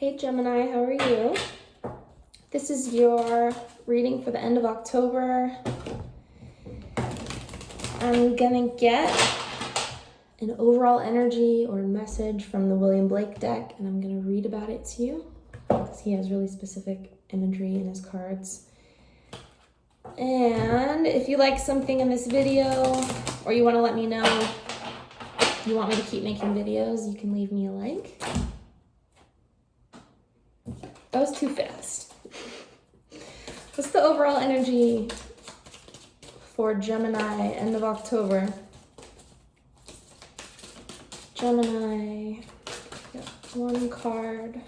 Hey Gemini, how are you? This is your reading for the end of October. I'm gonna get an overall energy or message from the William Blake deck, and I'm gonna read about it to you because he has really specific imagery in his cards. And if you like something in this video, or you want to let me know you want me to keep making videos, you can leave me a like. That was too fast. What's the overall energy for Gemini, end of October? Gemini, got one card.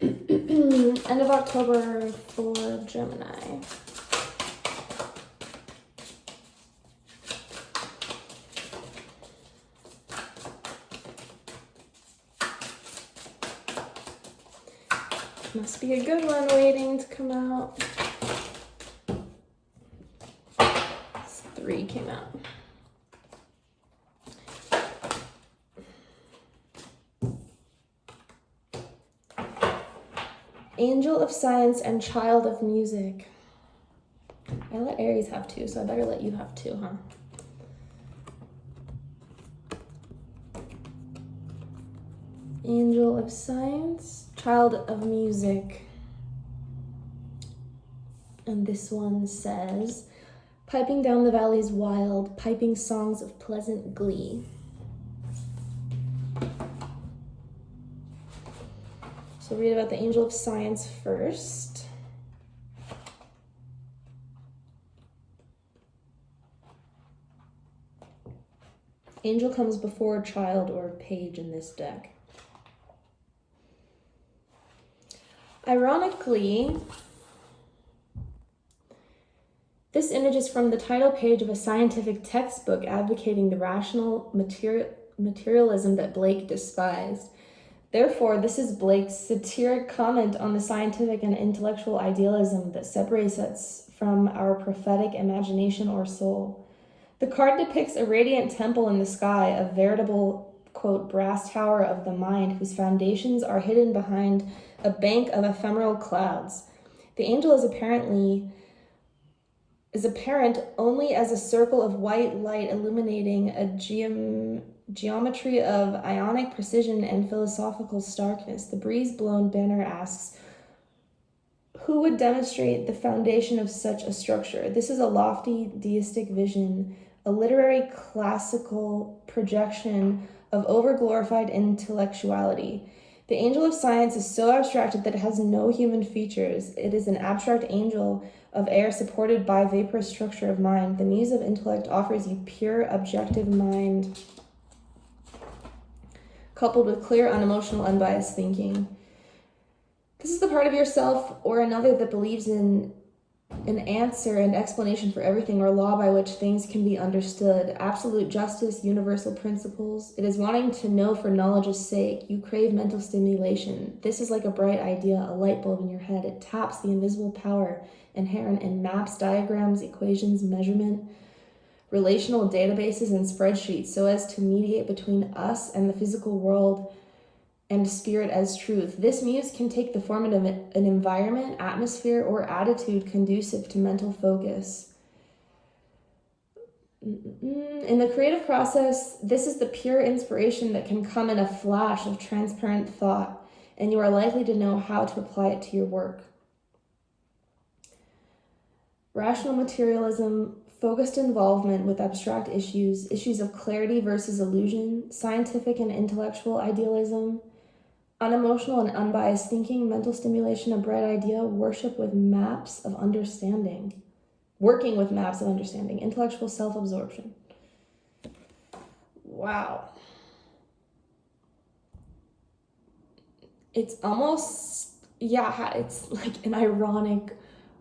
End of October for Gemini. Must be a good one waiting to come out. Three came out. Angel of Science and Child of Music. I let Aries have two, so I better let you have two, huh? Angel of Science, Child of Music. And this one says, piping down the valleys wild, piping songs of pleasant glee. So read about the Angel of Science first. Angel comes before child or page in this deck. Ironically, this image is from the title page of a scientific textbook advocating the rational materialism that Blake despised. Therefore, this is Blake's satiric comment on the scientific and intellectual idealism that separates us from our prophetic imagination or soul. The card depicts a radiant temple in the sky, a veritable, quote, brass tower of the mind whose foundations are hidden behind a bank of ephemeral clouds. The angel is apparent only as a circle of white light illuminating a geometry of ionic precision and philosophical starkness. The breeze-blown banner asks, who would demonstrate the foundation of such a structure? This is a lofty deistic vision, a literary classical projection of overglorified intellectuality. The Angel of Science is so abstracted that it has no human features. It is an abstract angel of air supported by vaporous structure of mind. The muse of intellect offers you pure, objective mind, coupled with clear, unemotional, unbiased thinking. This is the part of yourself or another that believes in an answer and explanation for everything, or law by which things can be understood, absolute justice, universal principles. It is wanting to know for knowledge's sake. You crave mental stimulation. This is like a bright idea, a light bulb in your head. It taps the invisible power inherent in maps, diagrams, equations, measurement, relational databases, and spreadsheets so as to mediate between us and the physical world and spirit as truth. This muse can take the form of an environment, atmosphere, or attitude conducive to mental focus. In the creative process, this is the pure inspiration that can come in a flash of transparent thought, and you are likely to know how to apply it to your work. Rational materialism, focused involvement with abstract issues, issues of clarity versus illusion, scientific and intellectual idealism, unemotional and unbiased thinking, mental stimulation, a bright idea, worship with maps of understanding, working with maps of understanding, intellectual self-absorption. Wow. It's almost, it's like an ironic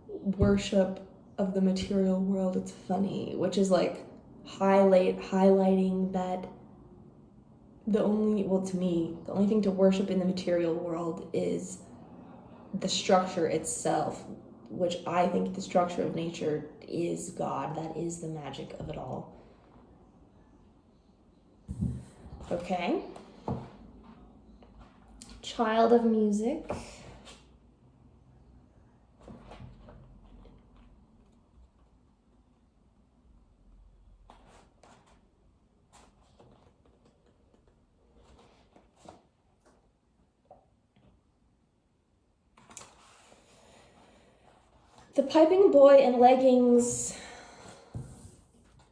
worship of the material world. It's funny, which is like highlighting that to me, the only thing to worship in the material world is the structure itself, which I think the structure of nature is God. That is the magic of it all. Okay. Child of music. The piping boy in leggings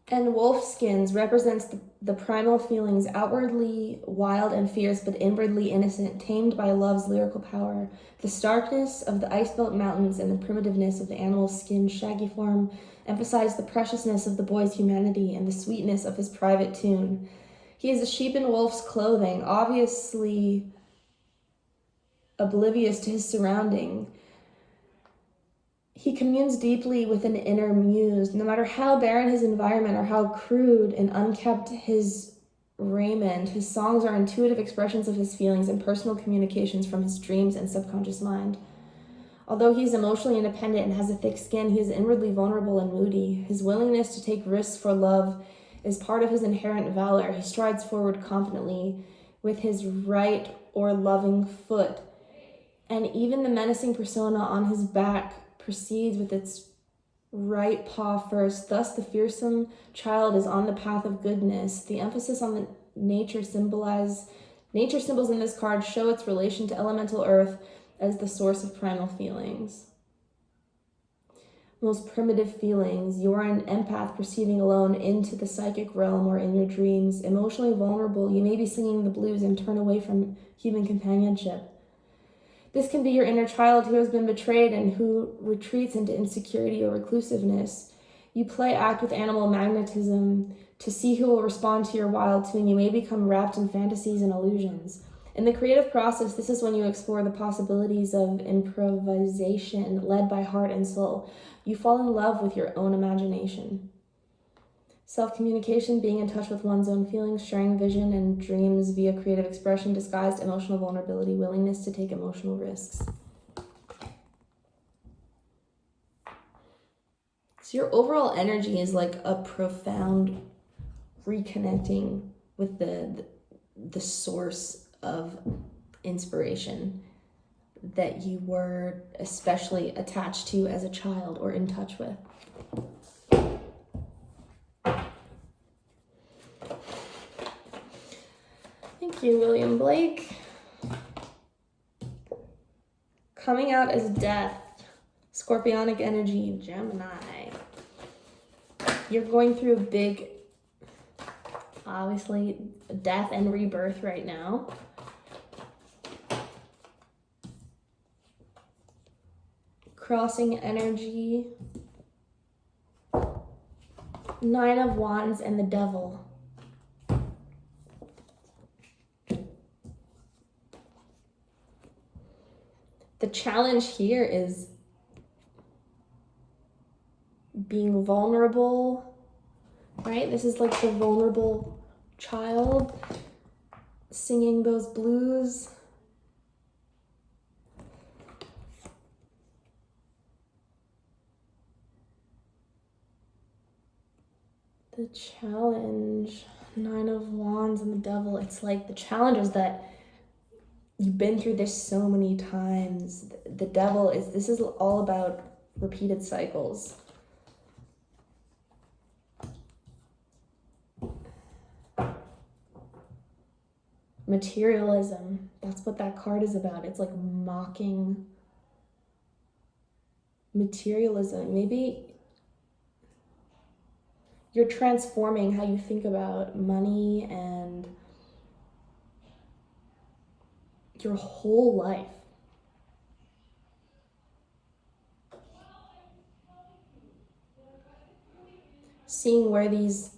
and wolf skins represents the primal feelings, outwardly wild and fierce, but inwardly innocent, tamed by love's lyrical power. The starkness of the ice-built mountains and the primitiveness of the animal's skin's shaggy form emphasize the preciousness of the boy's humanity and the sweetness of his private tune. He is a sheep in wolf's clothing, obviously oblivious to his surrounding. He communes deeply with an inner muse. No matter how barren his environment or how crude and unkempt his raiment, his songs are intuitive expressions of his feelings and personal communications from his dreams and subconscious mind. Although he is emotionally independent and has a thick skin, he is inwardly vulnerable and moody. His willingness to take risks for love is part of his inherent valor. He strides forward confidently with his right or loving foot, and even the menacing persona on his back proceeds with its right paw first. Thus, the fearsome child is on the path of goodness. The emphasis on the nature symbols in this card show its relation to elemental earth as the source of primal feelings. Most primitive feelings. You are an empath proceeding alone into the psychic realm or in your dreams. Emotionally vulnerable, you may be singing the blues and turn away from human companionship. This can be your inner child who has been betrayed and who retreats into insecurity or reclusiveness. You play act with animal magnetism to see who will respond to your wild tune. You may become wrapped in fantasies and illusions. In the creative process, this is when you explore the possibilities of improvisation led by heart and soul. You fall in love with your own imagination. Self-communication, being in touch with one's own feelings, sharing vision and dreams via creative expression, disguised emotional vulnerability, willingness to take emotional risks. So your overall energy is like a profound reconnecting with the source of inspiration that you were especially attached to as a child or in touch with. Thank you, William Blake. Coming out as death, scorpionic energy, Gemini. You're going through a big, obviously, death and rebirth right now. Crossing energy, 9 of Wands and the Devil. The challenge here is being vulnerable, right? This is like the vulnerable child singing those blues. The challenge, 9 of Wands and the Devil. It's like the challenge is that you've been through this so many times. The Devil this is all about repeated cycles. Materialism, that's what that card is about. It's like mocking materialism. Maybe you're transforming how you think about money and your whole life. Seeing where these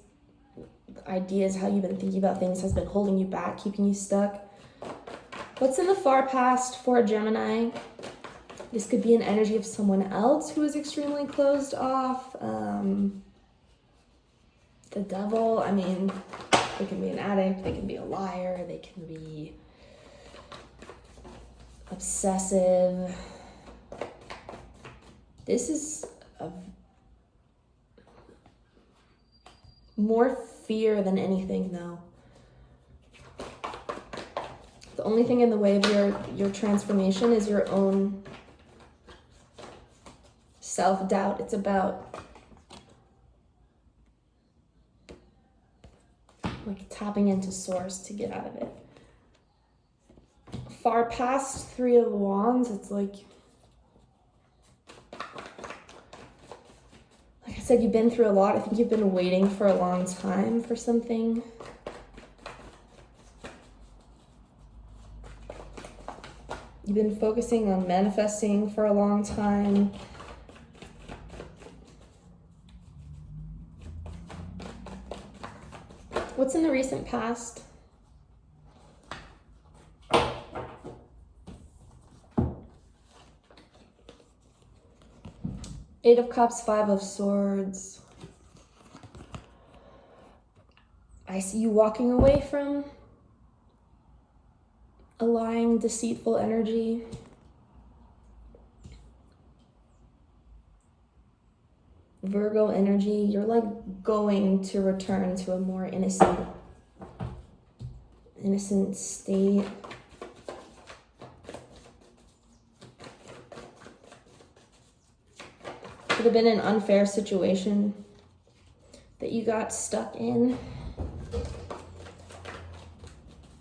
ideas, how you've been thinking about things, has been holding you back, keeping you stuck. What's in the far past for a Gemini? This could be an energy of someone else who is extremely closed off. The Devil, I mean, they can be an addict, they can be a liar, they can be obsessive. This is more fear than anything, though. The only thing in the way of your transformation is your own self-doubt. It's about like tapping into source to get out of it. Far past Three of Wands, it's like I said, you've been through a lot. I think you've been waiting for a long time for something. You've been focusing on manifesting for a long time. What's in the recent past? Eight of Cups, Five of Swords. I see you walking away from a lying, deceitful energy. Virgo energy, you're like going to return to a more innocent state. Could have been an unfair situation that you got stuck in.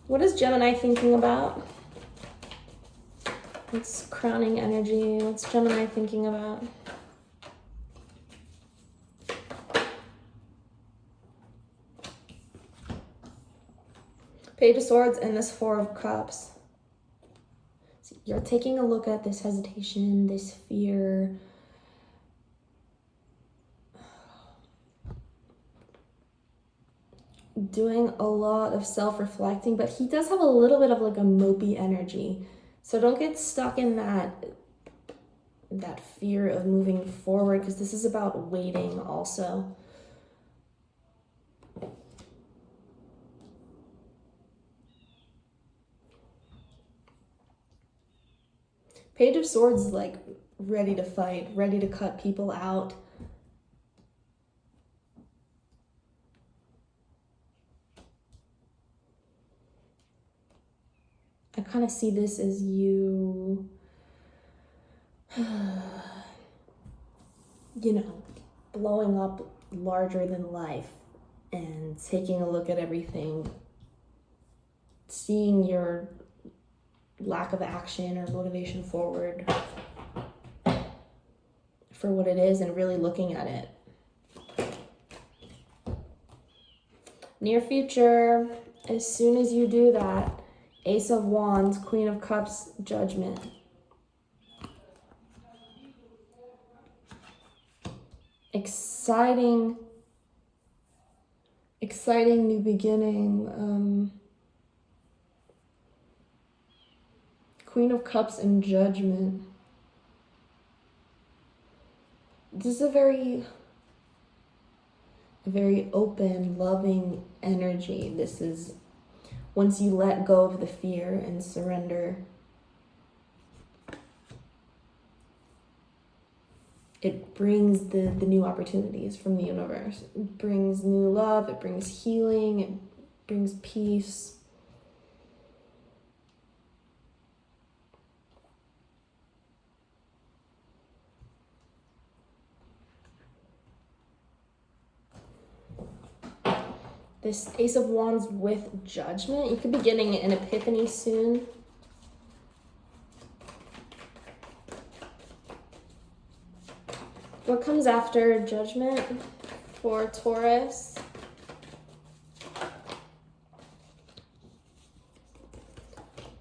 What is Gemini thinking about? It's crowning energy. What's Gemini thinking about? Page of Swords and this Four of Cups. So you're taking a look at this hesitation, this fear. Doing a lot of self-reflecting, but he does have a little bit of like a mopey energy. So don't get stuck in that fear of moving forward, because this is about waiting also. Page of Swords is like ready to fight, ready to cut people out. I kind of see this as you, blowing up larger than life and taking a look at everything, seeing your lack of action or motivation forward for what it is and really looking at it. Near future, as soon as you do that, Ace of Wands, Queen of Cups, Judgment. Exciting new beginning. Queen of Cups and Judgment. This is a very open, loving energy. This is once you let go of the fear and surrender, it brings the new opportunities from the universe. It brings new love, it brings healing, it brings peace. This Ace of Wands with Judgment. You could be getting an epiphany soon. What comes after Judgment for Taurus?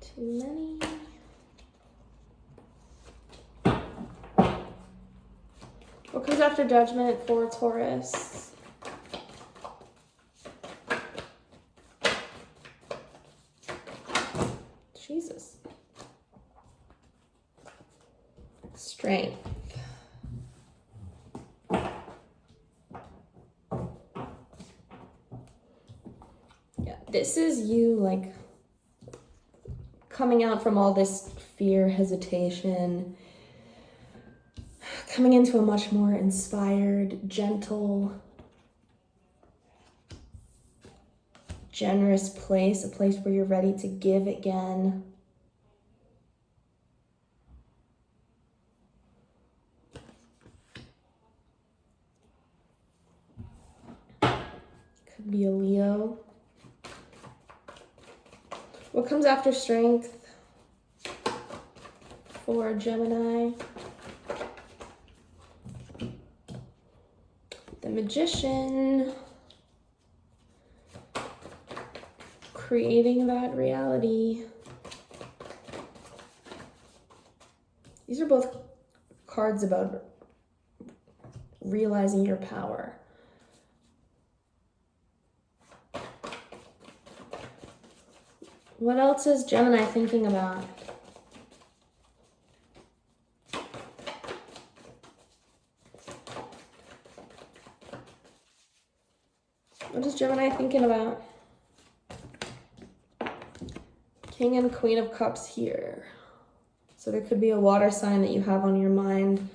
Too many. What comes after Judgment for Taurus? Jesus. Strength. Yeah, this is you like coming out from all this fear, hesitation, coming into a much more inspired, gentle, generous place, a place where you're ready to give again. Could be a Leo. What comes after strength for Gemini? The Magician. Creating that reality. These are both cards about realizing your power. What else is Gemini thinking about? What is Gemini thinking about? King and Queen of Cups here. So there could be a water sign that you have on your mind.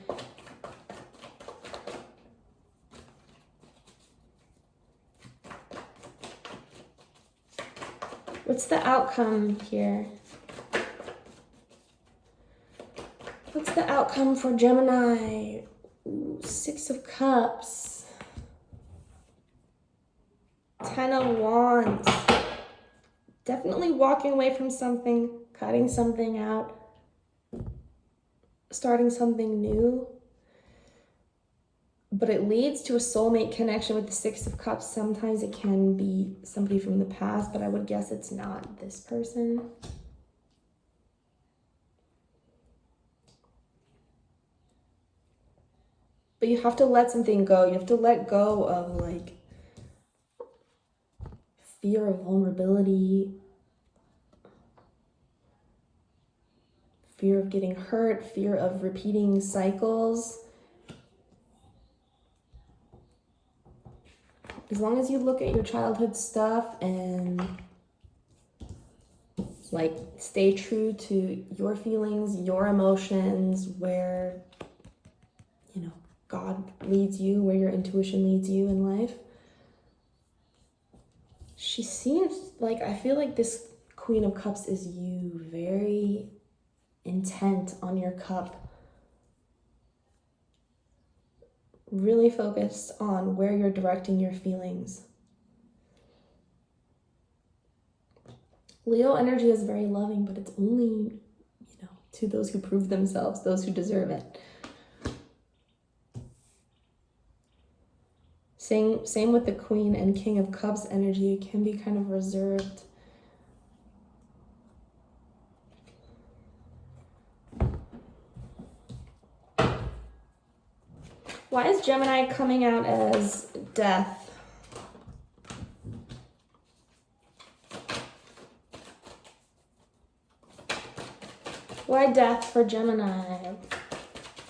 What's the outcome here? What's the outcome for Gemini? Ooh, 6 of Cups. 10 of Wands. Definitely walking away from something, cutting something out, starting something new. But it leads to a soulmate connection with the 6 of Cups. Sometimes it can be somebody from the past, but I would guess it's not this person. But you have to let something go. You have to let go of like fear of vulnerability, fear of getting hurt, fear of repeating cycles. As long as you look at your childhood stuff and like stay true to your feelings, your emotions, where, you know, God leads you, where your intuition leads you in life. She seems like, I feel like this Queen of Cups is you, very intent on your cup. Really focused on where you're directing your feelings. Leo energy is very loving, but it's only, to those who prove themselves, those who deserve it. Same with the Queen and King of Cups energy. It can be kind of reserved. Why is Gemini coming out as death? Why death for Gemini?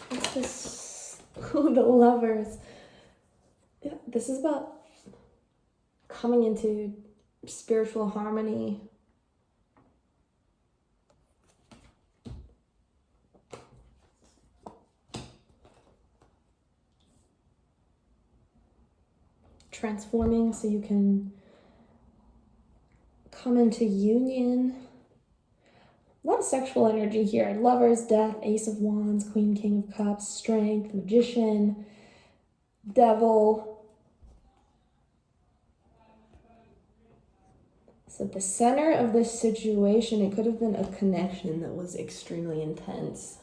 What's this? Ooh, the Lovers. Yeah, this is about coming into spiritual harmony. Transforming so you can come into union. A lot of sexual energy here. Lovers, death, Ace of Wands, Queen, King of Cups, Strength, Magician, Devil. So at the center of this situation, it could have been a connection that was extremely intense.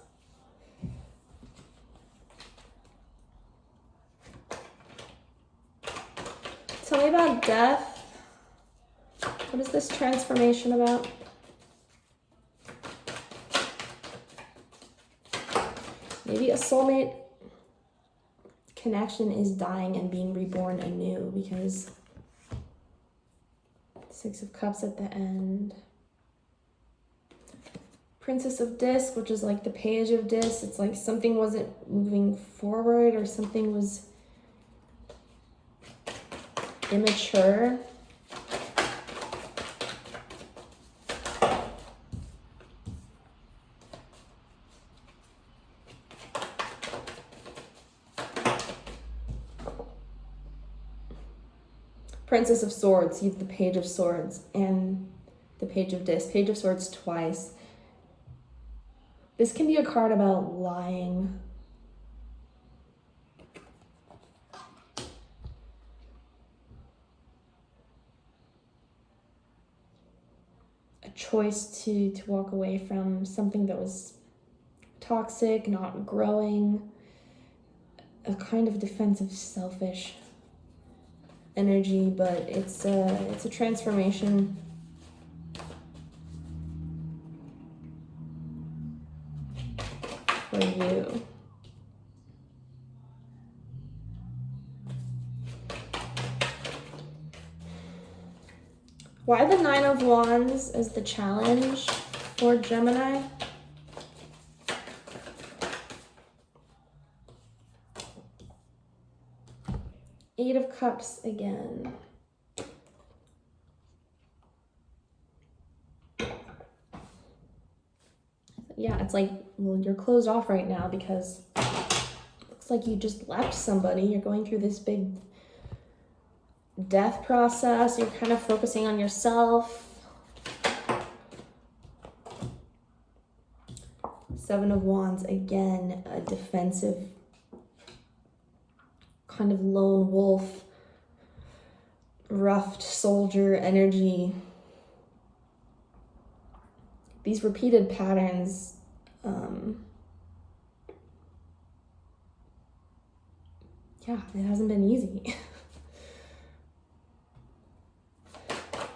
Tell me about death. What is this transformation about? Maybe a soulmate connection is dying and being reborn anew, because 6 of Cups at the end. Princess of Disc, which is like the Page of Disc. It's like something wasn't moving forward, or something was immature. Princess of Swords, you have the Page of Swords and the Page of Discs. Page of Swords twice. This can be a card about lying. A choice to walk away from something that was toxic, not growing. A kind of defensive, selfish energy, but it's a transformation. For you. Why the Nine of Wands as the challenge for Gemini? Eight of Cups again. Yeah, it's like, well, you're closed off right now because it looks like you just left somebody. You're going through this big death process. You're kind of focusing on yourself. Seven of Wands, again, a defensive kind of lone wolf, roughed soldier energy. These repeated patterns, yeah, it hasn't been easy.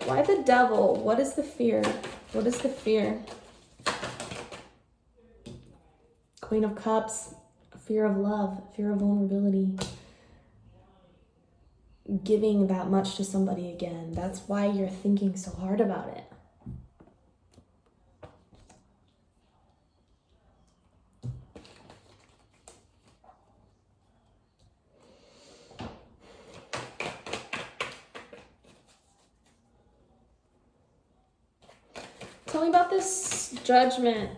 Why the Devil? What is the fear? What is the fear? Queen of Cups, fear of love, fear of vulnerability. Giving that much to somebody again. That's why you're thinking so hard about it. Tell me about this Judgment.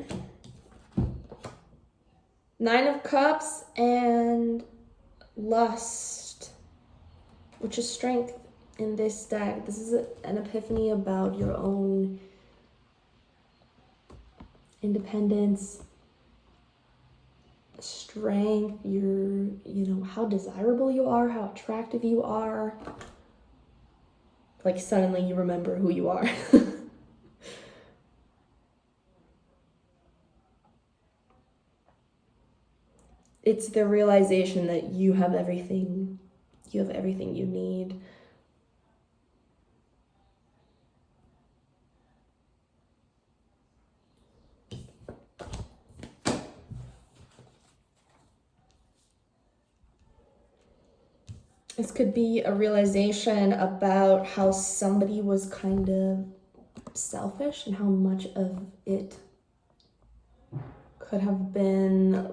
Nine of Cups and Lust, which is strength in this deck. This is an epiphany about your own independence, strength, how desirable you are, how attractive you are. Like suddenly you remember who you are. It's the realization that you have everything you need. This could be a realization about how somebody was kind of selfish and how much of it could have been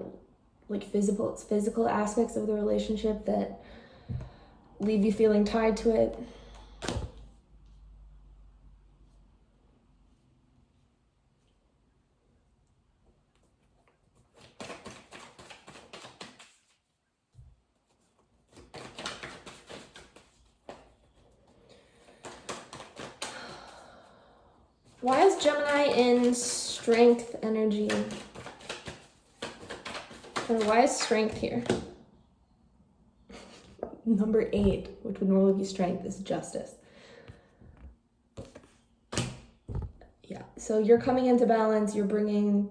like physical aspects of the relationship that leave you feeling tied to it. Why is Gemini in strength energy? Or why is strength here? Number 8, which would normally be strength, is justice. Yeah, so you're coming into balance, you're bringing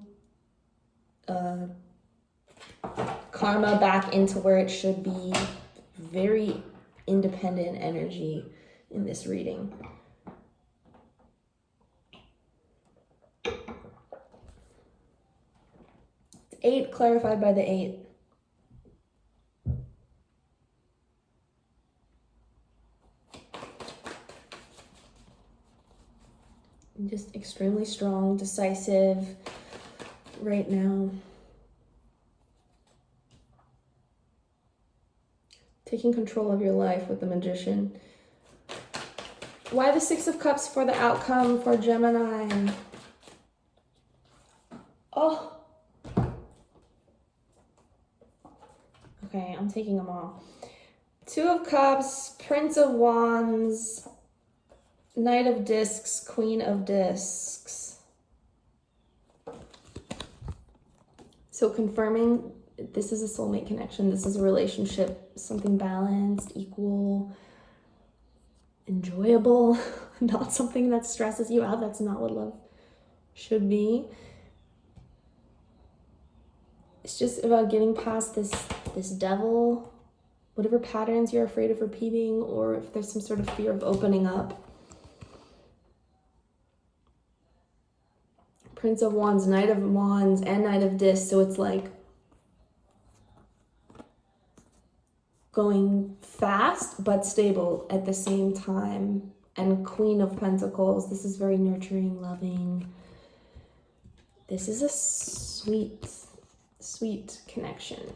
karma back into where it should be. Very independent energy in this reading. It's 8 clarified by the 8. Just extremely strong, decisive right now. Taking control of your life with the Magician. Why the 6 of Cups for the outcome for Gemini? Oh. Okay, I'm taking them all. Two of Cups, Prince of Wands, Knight of Discs, Queen of Discs. So confirming this is a soulmate connection. This is a relationship, something balanced, equal, enjoyable, not something that stresses you out. That's not what love should be. It's just about getting past this devil, whatever patterns you're afraid of repeating, or if there's some sort of fear of opening up. Prince of Wands, Knight of Wands, and Knight of Discs. So it's like going fast but stable at the same time. And Queen of Pentacles. This is very nurturing, loving. This is a sweet, sweet connection.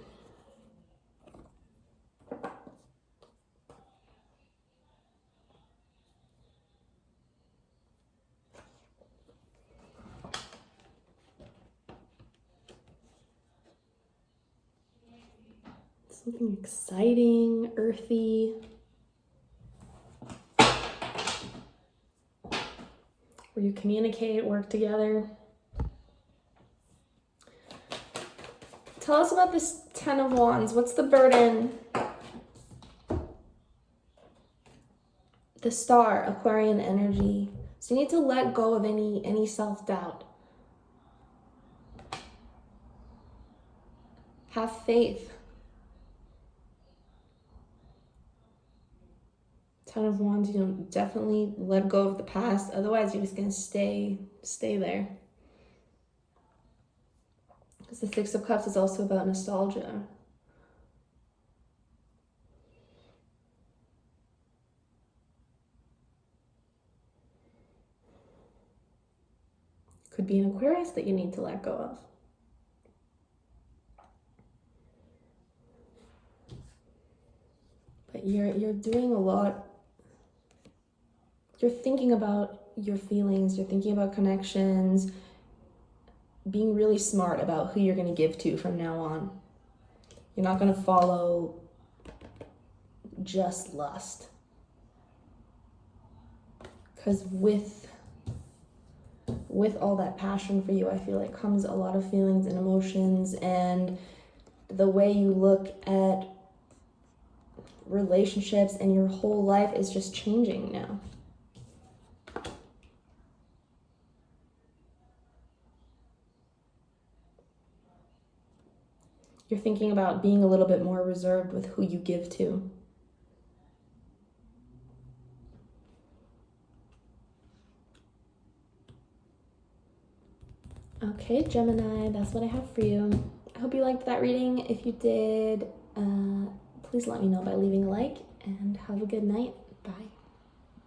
Something exciting, earthy. Where you communicate, work together. Tell us about this Ten of Wands. What's the burden? The Star, Aquarian energy. So you need to let go of any self-doubt. Have faith. Ten of Wands, you know, definitely let go of the past. Otherwise, you're just going to stay there. Because the Six of Cups is also about nostalgia. Could be an Aquarius that you need to let go of. But you're doing a lot. You're thinking about your feelings, you're thinking about connections, being really smart about who you're going to give to from now on. You're not going to follow just lust. Because with all that passion for you, I feel like comes a lot of feelings and emotions, and the way you look at relationships and your whole life is just changing now. You're thinking about being a little bit more reserved with who you give to. Okay, Gemini, that's what I have for you. I hope you liked that reading. If you did, please let me know by leaving a like, and have a good night. Bye.